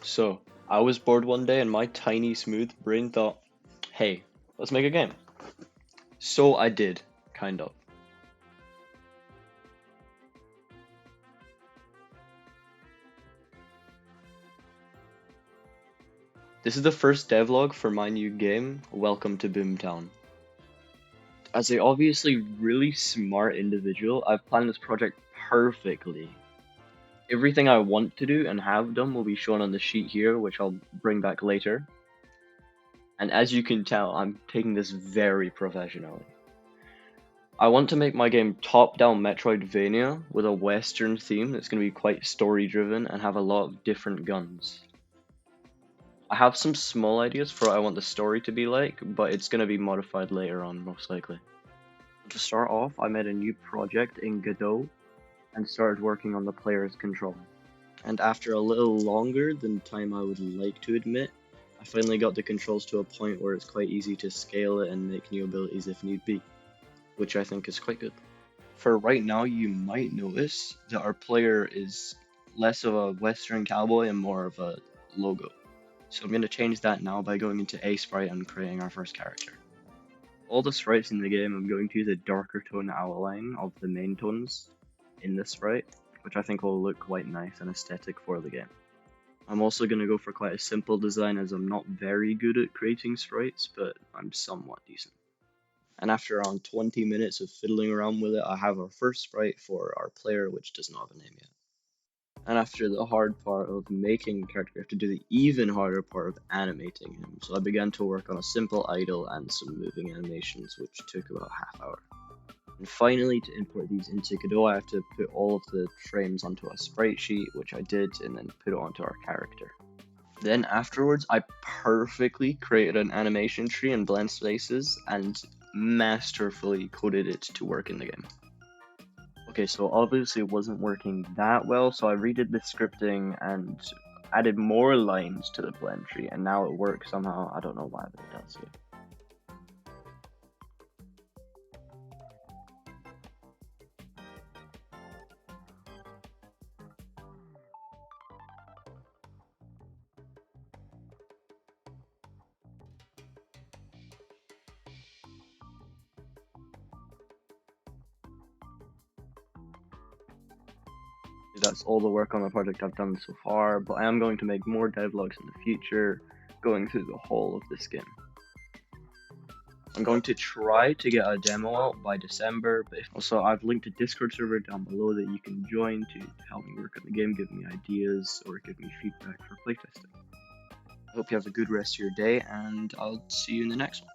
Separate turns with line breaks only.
So, I was bored one day and my tiny smooth brain thought, hey, let's make a game. So I did, kind of. This is the first devlog for my new game, Welcome to Boomtown. As a obviously really smart individual, I've planned this project perfectly. Everything I want to do and have done will be shown on the sheet here, which I'll bring back later. And as you can tell, I'm taking this very professionally. I want to make my game top-down Metroidvania with a Western theme that's going to be quite story-driven and have a lot of different guns. I have some small ideas for what I want the story to be like, but it's going to be modified later on, most likely. To start off, I made a new project in Godot and started working on the player's control. And after a little longer than time I would like to admit, I finally got the controls to a point where it's quite easy to scale it and make new abilities if need be, which I think is quite good. For right now, you might notice that our player is less of a Western cowboy and more of a logo. So I'm going to change that now by going into A Sprite and creating our first character. All the sprites in the game, I'm going to use a darker tone outline of the main tones in this sprite, which I think will look quite nice and aesthetic for the game. I'm also going to go for quite a simple design as I'm not very good at creating sprites, but I'm somewhat decent. And after around 20 minutes of fiddling around with it, I have our first sprite for our player, which does not have a name yet. And after the hard part of making the character, we have to do the even harder part of animating him. So I began to work on a simple idle and some moving animations, which took about half hour. And finally, to import these into Godot, I have to put all of the frames onto a sprite sheet, which I did, and then put it onto our character. Then afterwards, I perfectly created an animation tree in blend spaces and masterfully coded it to work in the game. Okay, so obviously it wasn't working that well, so I redid the scripting and added more lines to the blend tree, and now it works somehow. I don't know why, but it does. That's all the work on the project I've done so far, but I am going to make more devlogs in the future, going through the whole of this game. I'm going to try to get a demo out by December, but also I've linked a Discord server down below that you can join to help me work on the game, give me ideas, or give me feedback for playtesting. I hope you have a good rest of your day, and I'll see you in the next one.